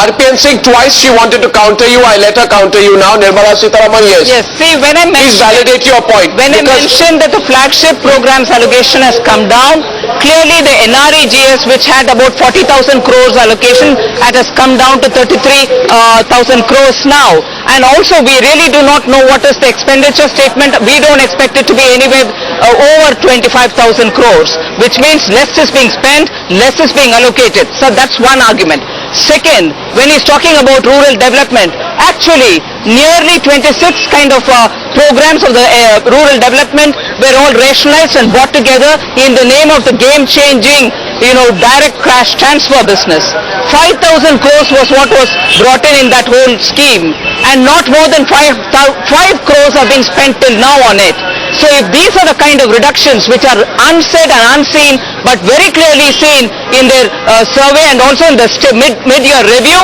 RPN Singh, twice she wanted to counter you. I let her counter you now. Nirmala Sitharaman, yes. Yes, see, when I Please mentioned... validate your point. When I mentioned that the flagship program's allocation has come down, clearly the NREGS, which had about 40,000 crores allocation, that has come down to 33,000 crores now. And also, we really do not know what is the expenditure statement. We don't expect it to be anywhere over 25,000 crores, which means less is being spent, less is being allocated. So that's one argument. Second, when he's talking about rural development, actually nearly 26 kind of programs of the rural development were all rationalized and brought together in the name of the game-changing, direct cash transfer business. 5,000 crores was what was brought in that whole scheme, and not more than 5 crores are being spent till now on it. So if these are the kind of reductions which are unsaid and unseen, but very clearly seen in their survey and also in the mid-year review,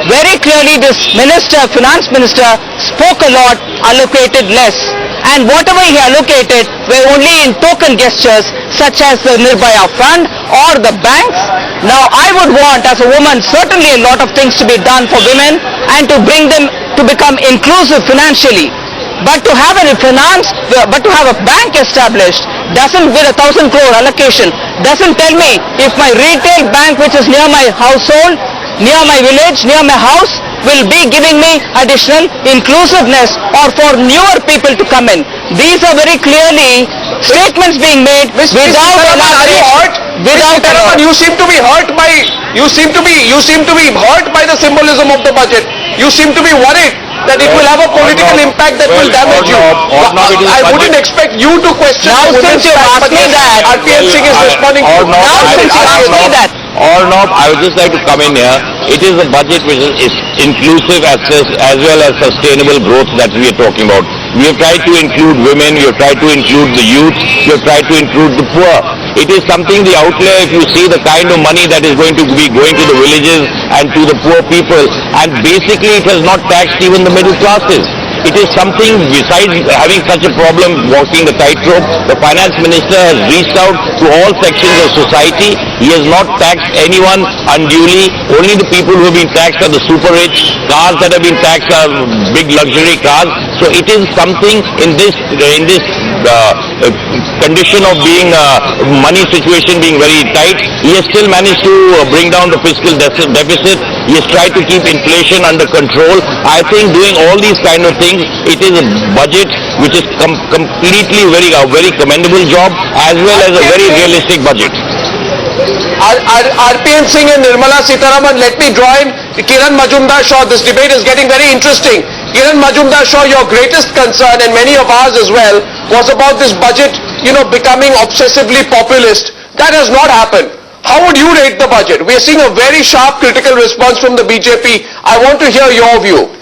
very clearly this finance minister spoke a lot, allocated less. And whatever he allocated were only in token gestures such as the Nirbhaya Fund or the banks. Now I would want, as a woman, certainly a lot of things to be done for women and to bring them to become inclusive financially. But to have a bank established doesn't with 1,000 crore allocation, doesn't tell me if my retail bank, which is near my household, near my village, near my house, will be giving me additional inclusiveness or for newer people to come in. These are very clearly statements being made without elaboration. You seem to be hurt by the symbolism of the budget. You seem to be worried that it will have a political impact that will damage you. I wouldn't expect you to question now since you asked me that. RPN Singh is responding to now since you asked me that. Or not, I would just like to come in here. It is a budget which is inclusive as well as sustainable growth that we are talking about. We have tried to include women, we have tried to include the youth, we have tried to include the poor. It is something, the outlay, if you see the kind of money that is going to be going to the villages and to the poor people, and basically it has not taxed even the middle classes. It is something, besides having such a problem walking the tightrope, the finance minister has reached out to all sections of society. He has not taxed anyone unduly. Only the people who have been taxed are the super rich. Cars that have been taxed are big luxury cars. So it is something in this condition of being money situation being very tight, he has still managed to bring down the fiscal deficit. He has tried to keep inflation under control. I think doing all these kind of things, it is a budget which is completely a very commendable job as well as a very realistic budget. RPN Singh and Nirmala Sitharaman, let me draw in Kiran Mazumdar-Shaw. This debate is getting very interesting. Kiran Mazumdar-Shaw, your greatest concern and many of ours as well was about this budget, becoming obsessively populist. That has not happened. How would you rate the budget? We are seeing a very sharp critical response from the BJP. I want to hear your view.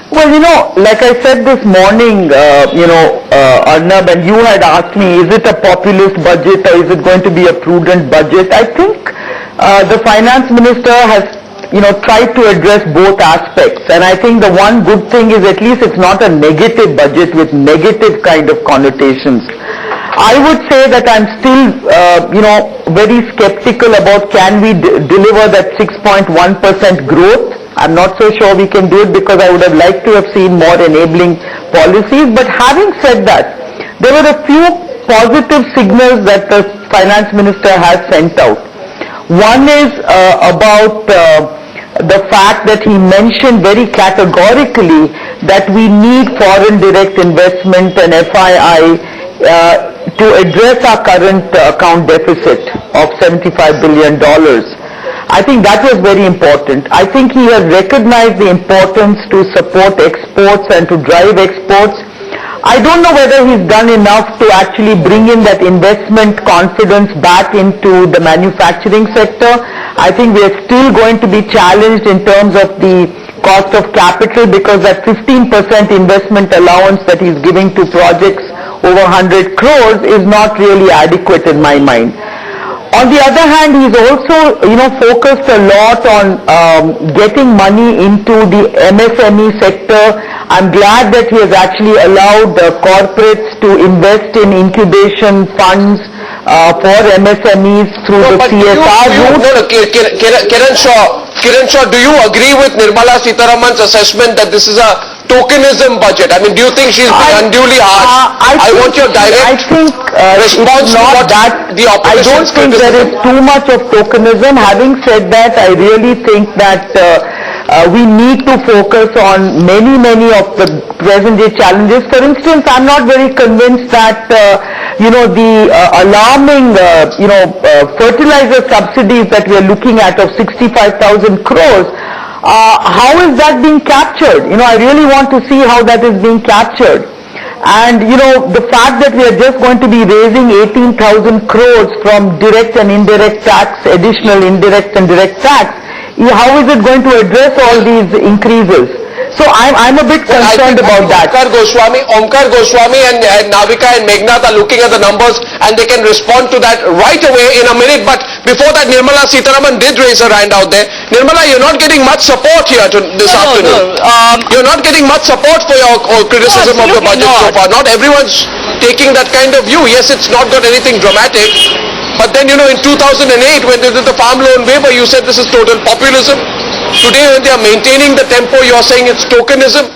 Well, like I said this morning, Arnab, and you had asked me, is it a populist budget or is it going to be a prudent budget? I think the finance minister has, tried to address both aspects. And I think the one good thing is at least it's not a negative budget with negative kind of connotations. I would say that I'm still, very skeptical about can we deliver that 6.1% growth. I'm not so sure we can do it because I would have liked to have seen more enabling policies. But having said that, there were a few positive signals that the finance minister has sent out. One is about the fact that he mentioned very categorically that we need foreign direct investment and FII to address our current account deficit of $75 billion. I think that was very important. I think he has recognized the importance to support exports and to drive exports. I don't know whether he's done enough to actually bring in that investment confidence back into the manufacturing sector. I think we are still going to be challenged in terms of the cost of capital because that 15% investment allowance that he's giving to projects over 100 crores is not really adequate in my mind. On the other hand, he's also, focused a lot on getting money into the MSME sector. I'm glad that he has actually allowed corporates to invest in incubation funds for MSMEs through the CSR route. Kiran Shaw, do you agree with Nirmala Sitharaman's assessment that this is a tokenism budget? I mean, do you think she's been unduly harsh? I want your direct response to what the opposition's I don't think there is too much of tokenism. Having said that, I really think that we need to focus on many of the present day challenges. For instance, I'm not very convinced that the alarming fertilizer subsidies that we are looking at of 65,000 crores, how is that being captured? I really want to see how that is being captured. And the fact that we are just going to be raising 18,000 crores from direct and indirect tax, additional indirect and direct tax, how is it going to address all these increases? So I'm a bit concerned about that. Omkar Goswami and Navika and Meghnad are looking at the numbers and they can respond to that right away in a minute. But before that, Nirmala Sitharaman did raise her hand out there. Nirmala, you're not getting much support here this afternoon. You're not getting much support for your criticism of the budget so far. Not everyone's taking that kind of view. Yes, it's not got anything dramatic. But then, in 2008, when they did the farm loan waiver, you said this is total populism. Today, when they are maintaining the tempo, you're saying it's tokenism.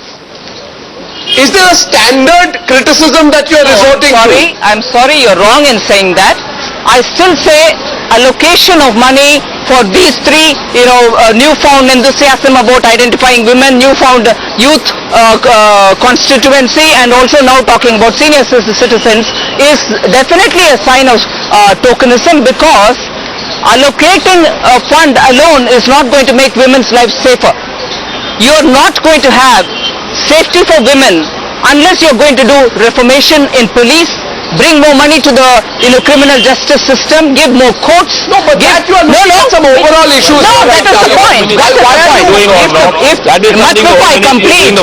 Is there a standard criticism that you're resorting to? I'm sorry, you're wrong in saying that. I still say allocation of money for these three, newfound enthusiasm about identifying women, newfound youth constituency, and also now talking about senior citizens is definitely a sign of tokenism, because allocating a fund alone is not going to make women's lives safer. You're not going to have safety for women unless you're going to do reformation in police, bring more money to the criminal justice system, give more courts. No, but that you are looking at some overall issues. No, that is the point. Why are you doing all now? That is much something before I complete,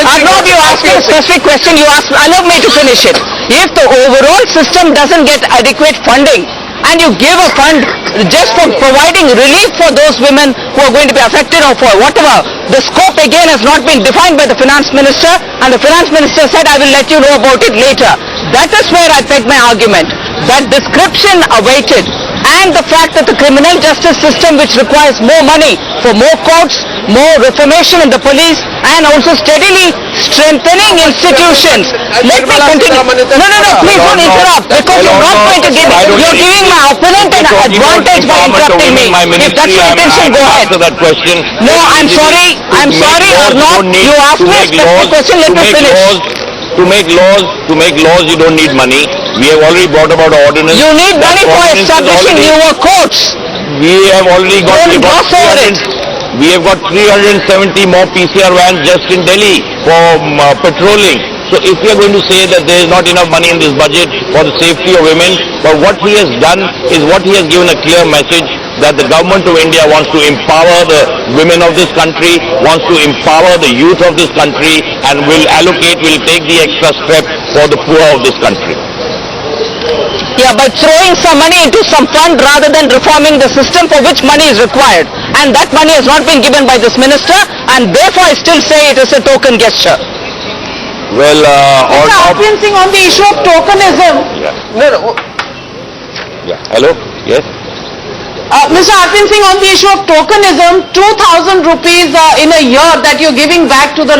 Arnav, you asked me a specific question, allow me to finish it. If the overall system doesn't get adequate funding, and you give a fund just for providing relief for those women who are going to be affected or for whatever, the scope again has not been defined by the finance minister, and the finance minister said, I will let you know about it later. That is where I peg my argument. That description awaited, and the fact that the criminal justice system, which requires more money for more courts, more reformation in the police, and also steadily strengthening institutions. Let me continue. No, please don't interrupt, because you're not going to give it. You're giving my opponent an advantage by interrupting me. If that's your intention, go ahead. No, I'm sorry, Arnav. You asked me a specific question, let me finish. To make laws, you don't need money. We have already brought about ordinance. You need money for establishing newer courts. We have already got. We have got 370 more PCR vans just in Delhi for patrolling. So if we are going to say that there is not enough money in this budget for the safety of women, but what he has done is what he has given a clear message that the government of India wants to empower the women of this country, wants to empower the youth of this country, and will take the extra step for the poor of this country. Yeah, by throwing some money into some fund rather than reforming the system for which money is required. And that money has not been given by this minister, and therefore I still say it is a token gesture. Well, Mr. on the issue of tokenism. Hello? Yes? Mr. Arvind Singh, on the issue of tokenism, 2,000 rupees in a year that you're giving back to the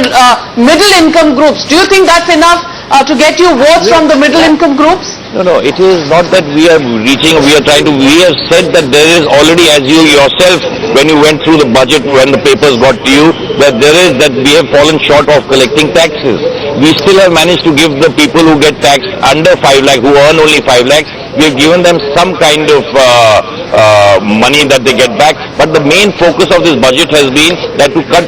middle income groups. Do you think that's enough to get you votes from the middle income groups? No, it is not that we are reaching, we have said that there is already, as you yourself, when you went through the budget, when the papers got to you, that we have fallen short of collecting taxes. We still have managed to give the people who get taxed under 5 lakh, who earn only 5 lakhs, we have given them some kind of money that they get back. But the main focus of this budget has been that to cut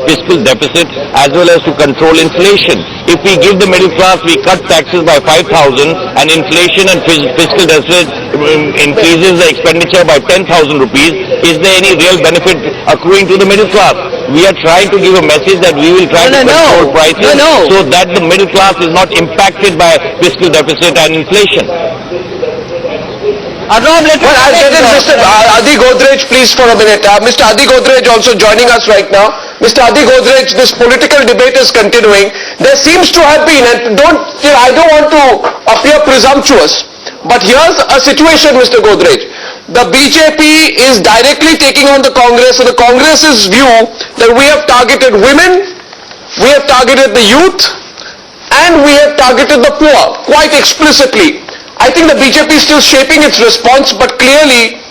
fiscal deficit as well as to control inflation. If we give the middle class, we cut taxes by 5,000 and inflation and fiscal deficit increases the expenditure by 10,000 rupees, is there any real benefit accruing to the middle class? We are trying to give a message that we will try to control prices so that the middle class is not impacted by fiscal deficit and inflation. I'll get Mr. Adi Godrej, please, for a minute. Mr. Adi Godrej also joining us right now. Mr. Adi Godrej, this political debate is continuing. There seems to have been, and I don't want to appear presumptuous, But here's a situation, Mr. Godrej. The BJP is directly taking on the Congress, and the Congress's view that we have targeted women, we have targeted the youth, and we have targeted the poor quite explicitly. I think the BJP is still shaping its response, but clearly,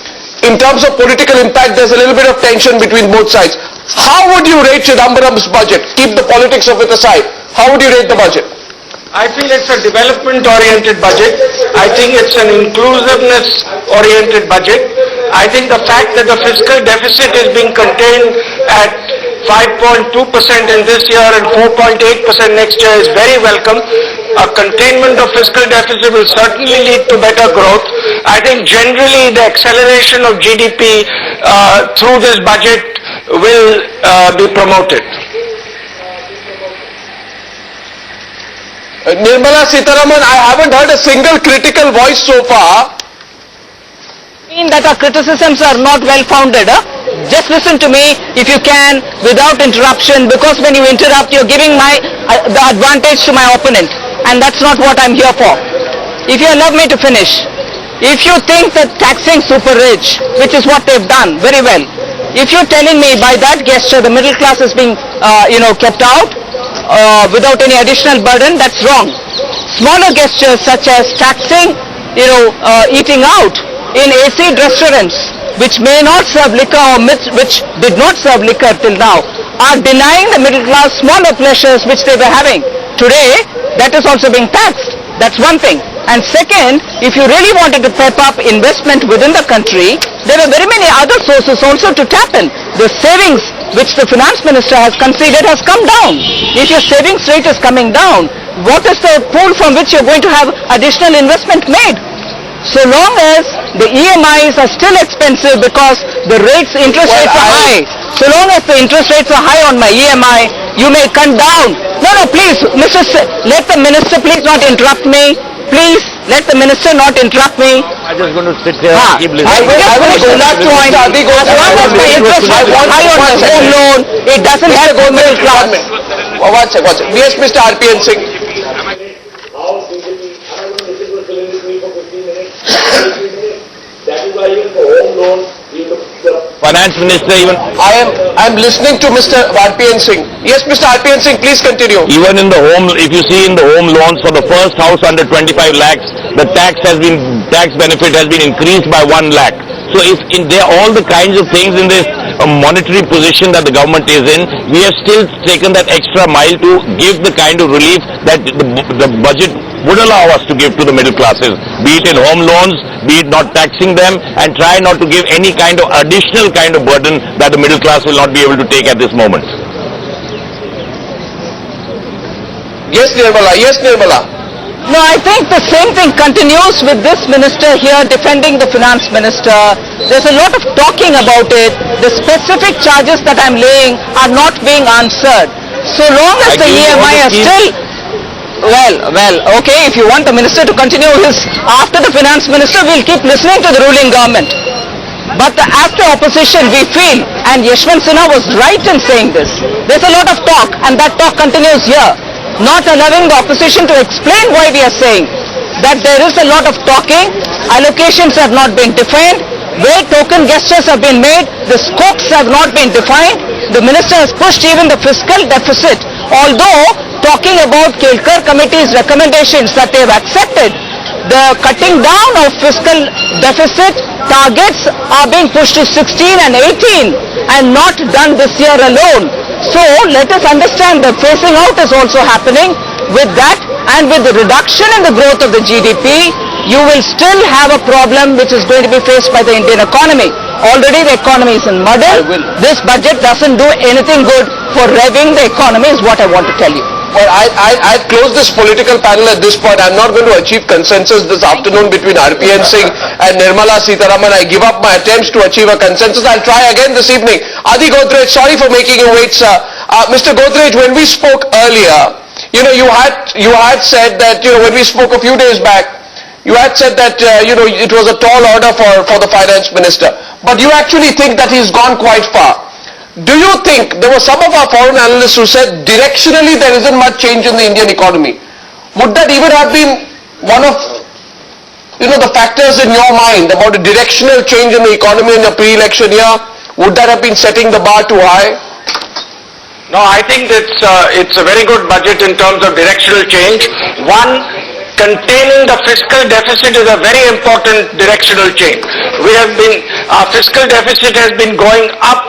in terms of political impact, there's a little bit of tension between both sides. How would you rate Chidambaram's budget? Keep the politics of it aside. How would you rate the budget? I feel it's a development-oriented budget. I think it's an inclusiveness-oriented budget. I think the fact that the fiscal deficit is being contained at 5.2% in this year and 4.8% next year is very welcome. A containment of fiscal deficit will certainly lead to better growth. I think generally the acceleration of GDP through this budget will be promoted. Nirmala Sitharaman, I haven't heard a single critical voice so far. Mean that our criticisms are not well founded. Just listen to me if you can without interruption, because when you interrupt you're giving the advantage to my opponent, and that's not what I'm here for. If you allow me to finish, if you think that taxing super rich, which is what they've done very well, if you're telling me by that gesture the middle class is being kept out without any additional burden, that's wrong. Smaller gestures such as taxing eating out in AC restaurants which may not serve liquor or which did not serve liquor till now are denying the middle class smaller pleasures which they were having. Today, that is also being taxed. That's one thing. And second, if you really wanted to pep up investment within the country, there are very many other sources also to tap in. The savings which the finance minister has conceded has come down. If your savings rate is coming down, what is the pool from which you're going to have additional investment made? So long as the EMIs are still expensive because the interest rates are high, so long as the interest rates are high on my EMI, you may come down. No, please, let the minister please not interrupt me. Please, let the minister not interrupt me. I'm just going to sit here and keep listening. I will finish that point. As long as the interest rate is high on the home loan, it doesn't help the middle class. One second. Yes, Mr. RPN Singh. That is why even for home loans, Finance Minister even... I'm listening to Mr. RPN Singh. Yes, Mr. RPN Singh, please continue. Even in the home, if you see in the home loans for the first house under 25 lakhs, the tax benefit has been increased by 1 lakh. So if there are all the kinds of things in this monetary position that the government is in, we have still taken that extra mile to give the kind of relief that the budget would allow us to give to the middle classes, be it in home loans, be it not taxing them, and try not to give any kind of additional kind of burden that the middle class will not be able to take at this moment. Yes, Nirmala. Yes, Nirmala. No, I think the same thing continues with this minister here defending the finance minister. There's a lot of talking about it. The specific charges that I'm laying are not being answered. So long as the EMI are still... Well, okay, if you want the minister to continue after the finance minister, we'll keep listening to the ruling government. But after opposition, we feel, and Yashwant Sinha was right in saying this, there's a lot of talk, and that talk continues here. Not allowing the opposition to explain why we are saying that there is a lot of talking, allocations have not been defined, where token gestures have been made, the scopes have not been defined, the minister has pushed even the fiscal deficit, although talking about Kelkar committee's recommendations that they have accepted, the cutting down of fiscal deficit targets are being pushed to 16 and 18 and not done this year alone. So let us understand that phasing out is also happening. With that and with the reduction in the growth of the GDP, you will still have a problem which is going to be faced by the Indian economy. Already the economy is in muddle. This budget doesn't do anything good for revving the economy is what I want to tell you. Well, I'd close this political panel at this point. I'm not going to achieve consensus this afternoon between RPN Singh and Nirmala Sitharaman. I give up my attempts to achieve a consensus. I'll try again this evening. Adi Godrej, sorry for making you wait, sir. Mr. Godrej, when we spoke earlier, you had said that, when we spoke a few days back, you had said that, it was a tall order for the finance minister. But you actually think that he's gone quite far. Do you think, there were some of our foreign analysts who said directionally there isn't much change in the Indian economy. Would that even have been one of, the factors in your mind about a directional change in the economy in the pre-election year? Would that have been setting the bar too high? No, I think it's a very good budget in terms of directional change. One, containing the fiscal deficit is a very important directional change. Our fiscal deficit has been going up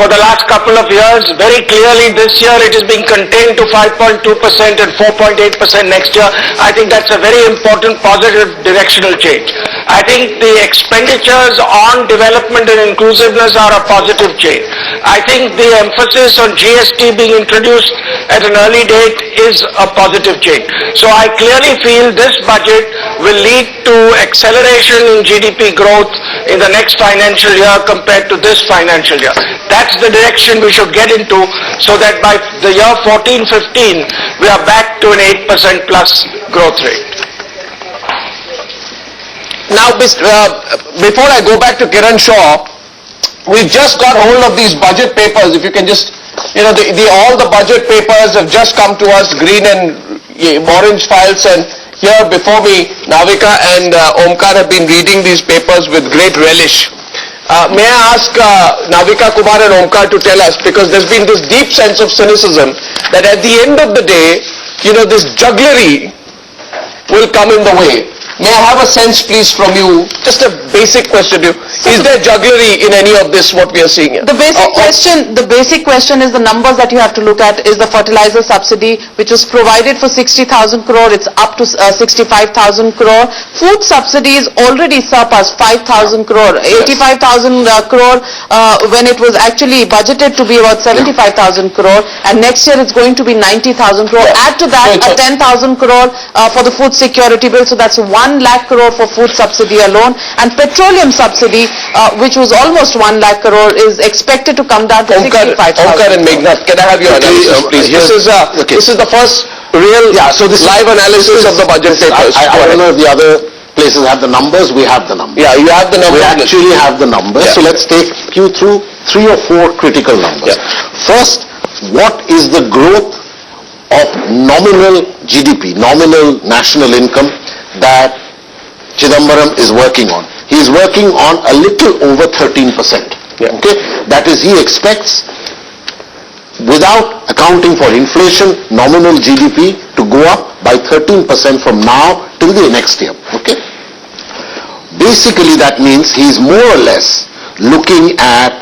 for the last couple of years. Very clearly this year it is being contained to 5.2% and 4.8% next year. I think that's a very important positive directional change. I think the expenditures on development and inclusiveness are a positive change. I think the emphasis on GST being introduced at an early date is a positive change. So I clearly feel this budget will lead to acceleration in GDP growth in the next financial year compared to this financial year. That's the direction we should get into, so that by the year 14-15 we are back to an 8% plus growth rate. Now, before I go back to Kiran Shaw, we've just got hold of these budget papers. If you can just, all the budget papers have just come to us, green and orange files, and here before me, Navika and Omkar have been reading these papers with great relish. May I ask Navika, Kumar and Omkar to tell us, because there's been this deep sense of cynicism that at the end of the day, this jugglery will come in the way. May I have a sense, please, from you, just a basic question to you. Is there jugglery in any of this, what we are seeing here? The basic question is the numbers that you have to look at is the fertilizer subsidy, which was provided for 60,000 crore, it's up to 65,000 crore. Food subsidies already surpassed 5,000 crore, 85,000 crore when it was actually budgeted to be about 75,000 crore, and next year it's going to be 90,000 crore. Add to that a 10,000 crore for the food security bill, so that's 1 lakh crore for food subsidy alone, and petroleum subsidy, which was almost 1 lakh crore, is expected to come down to 65,000. Omkar and Meghnad, can I have your analysis, please? This is the first real live analysis of the budget papers. I don't know if the other places have the numbers. We have the numbers. Yeah, you have the numbers. We actually have the numbers. Yeah. So let's take you through 3 or 4 critical numbers. Yeah. First, what is the growth of nominal GDP, nominal national income, that Chidambaram is working on? He is working on a little over 13%. Yeah. Okay, that is, he expects, without accounting for inflation, nominal GDP to go up by 13% from now till the next year. Okay, basically that means he is more or less looking at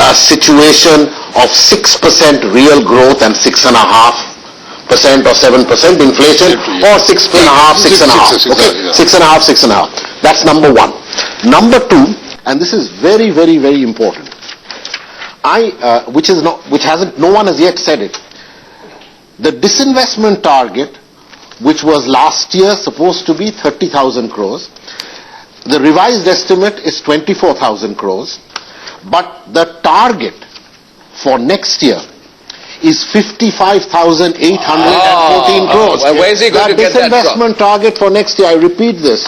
a situation of 6% real growth and 6.5% or 7% inflation, or 6.5. Okay, 6.5. That's number one. Number two, and this is very, very, very important. No one has yet said it. The disinvestment target, which was last year supposed to be 30,000 crores, the revised estimate is 24,000 crores, but the target for next year is 55,814 crores. Where is he going to get that from? That disinvestment target for next year, I repeat this,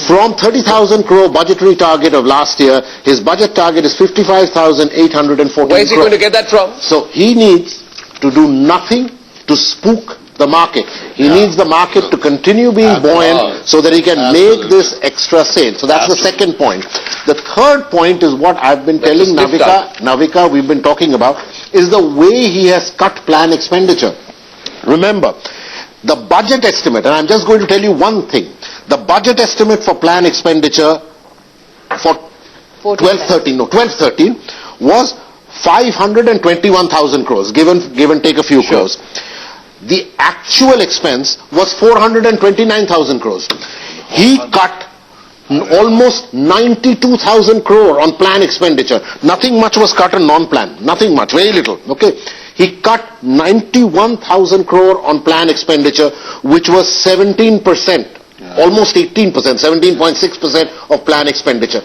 from 30,000 crore budgetary target of last year, his budget target is 55,814 crores. Where is he going to get that from? So he needs to do nothing to spook the market. He needs the market to continue being buoyant so that he can make this extra sale. So that's the second point. The third point is what I've been telling Navika, we've been talking about, is the way he has cut plan expenditure. Remember, the budget estimate, and I'm just going to tell you one thing, the budget estimate for plan expenditure for 12-13 was 521,000 crores, give and take a few crores. The actual expense was 429,000 crores. He cut almost 92,000 crore on plan expenditure. Nothing much was cut on non-plan. Nothing much, very little. Okay. He cut 91,000 crore on plan expenditure, which was 17%, almost 18%, 17.6% of plan expenditure.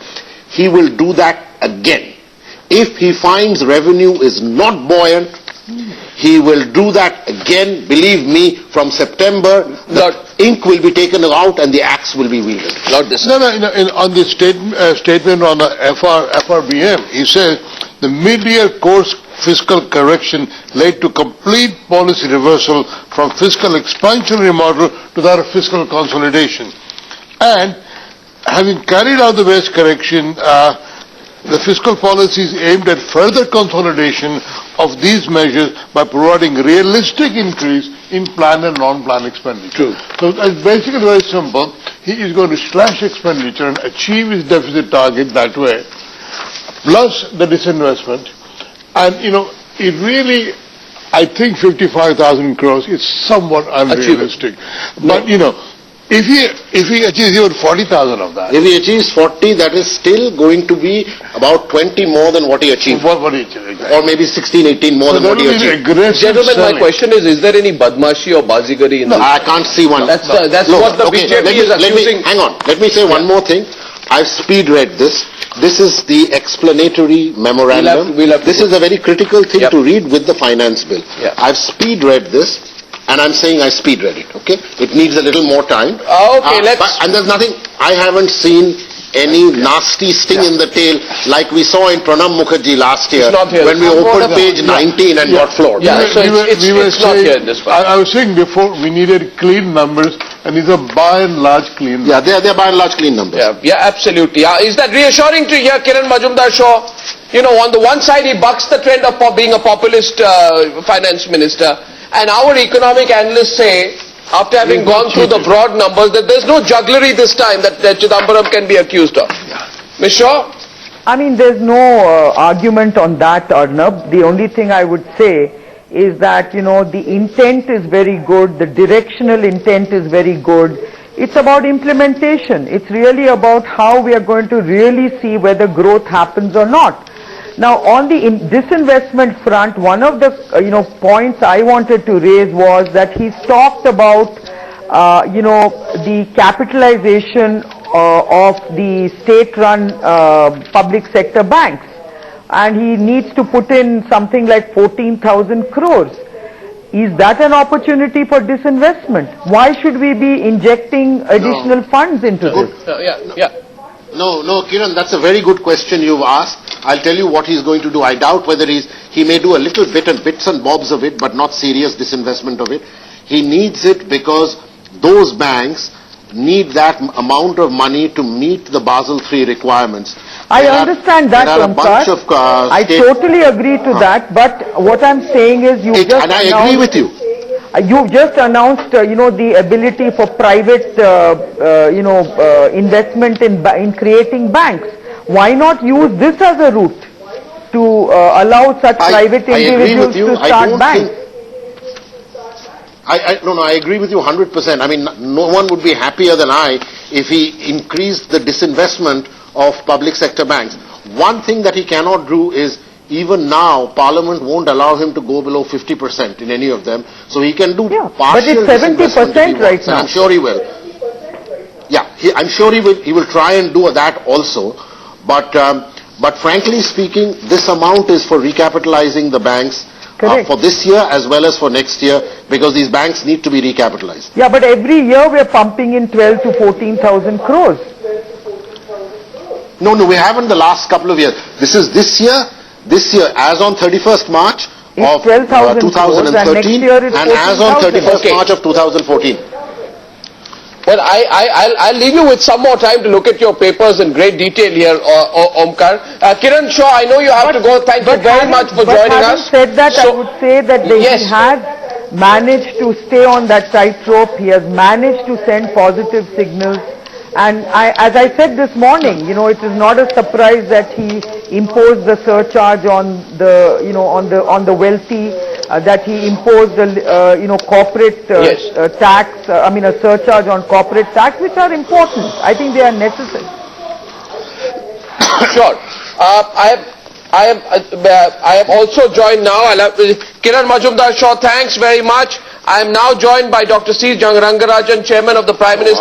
He will do that again. If he finds revenue is not buoyant, he will do that again. Believe me, from September, the ink will be taken out and the axe will be wielded. On the statement on the FRBM, he says the mid-year course fiscal correction led to complete policy reversal from fiscal expansionary model to that of fiscal consolidation. And having carried out the wage correction, the fiscal policy is aimed at further consolidation of these measures by providing realistic increase in planned and non-planned expenditure. So it's basically very simple. He is going to slash expenditure and achieve his deficit target that way, plus the disinvestment. And, it really, I think 55,000 crores is somewhat unrealistic. But, if he achieves even 40,000 of that. If he achieves 40, that is still going to be about 20 more than what he achieved. What he achieved, exactly. Or maybe 16, 18 more than what he achieved. Gentlemen, my question is there any badmashi or bazigari in this? I can't see one. That's what the BJP is accusing. Hang on, let me say one more thing. I've speed read this. This is the explanatory memorandum. This is a very critical thing to read with the finance bill. I've speed read this. And I'm saying I speed read it, okay? It needs a little more time. And there's nothing, I haven't seen any nasty sting in the tail like we saw in Pranab Mukherjee last year when we opened page 19 and got floored. It's not here in this part. I was saying before, we needed clean numbers, and these are by and large clean numbers. Yeah, they're by and large clean numbers. Yeah, absolutely. Is that reassuring to hear Kiran Mazumdar-Shaw? On the one side, he bucks the trend of being a populist finance minister. And our economic analysts say, after having gone through the broad numbers, that there's no jugglery this time that Chidambaram can be accused of. Ms. Shaw? I mean, there's no argument on that, Arnab. The only thing I would say is that, the intent is very good, the directional intent is very good. It's about implementation. It's really about how we are going to really see whether growth happens or not. Now, on the disinvestment front, one of the points I wanted to raise was that he's talked about the capitalization of the state-run public sector banks, and he needs to put in something like 14,000 crores. Is that an opportunity for disinvestment? Why should we be injecting additional funds into this? No, Kiran, that's a very good question you've asked. I'll tell you what he's going to do. I doubt whether he may do a little bit and bits and bobs of it, but not serious disinvestment of it. He needs it because those banks need that amount of money to meet the Basel III requirements. I understand that, Omkar. I totally agree to that, but what I'm saying is and I agree with you. You've just announced, the ability for private, investment in creating banks. Why not use this as a route to allow such private individuals to start banks? I agree with you 100%. I mean, no one would be happier than I if he increased the disinvestment of public sector banks. One thing that he cannot do is, even now, Parliament won't allow him to go below 50% in any of them. So he can do partial disinvestment if he wants, right now. I'm sure he will. Yeah, I'm sure he will try and do that also. But frankly speaking, this amount is for recapitalizing the banks for this year as well as for next year, because these banks need to be recapitalized. Yeah, but every year we are pumping in 12 to 14,000 crores. No, we haven't the last couple of years. This is this year, as on 31st March of 2013 and as on 31st March of 2014. Well, I'll leave you with some more time to look at your papers in great detail here, Omkar. Kiran Shaw, I know you have to go. Thank you very much for joining us. Having said that, I would say that he has managed to stay on that tightrope. He has managed to send positive signals. And as I said this morning, it is not a surprise that he imposed the surcharge on the, on the wealthy, that he imposed the, corporate tax, a surcharge on corporate tax, which are important. I think they are necessary. Sure. I am also joined now. Kiran Mazumdar-Shaw, thanks very much. I am now joined by Dr. C. Rangarajan, Chairman of the Prime Minister.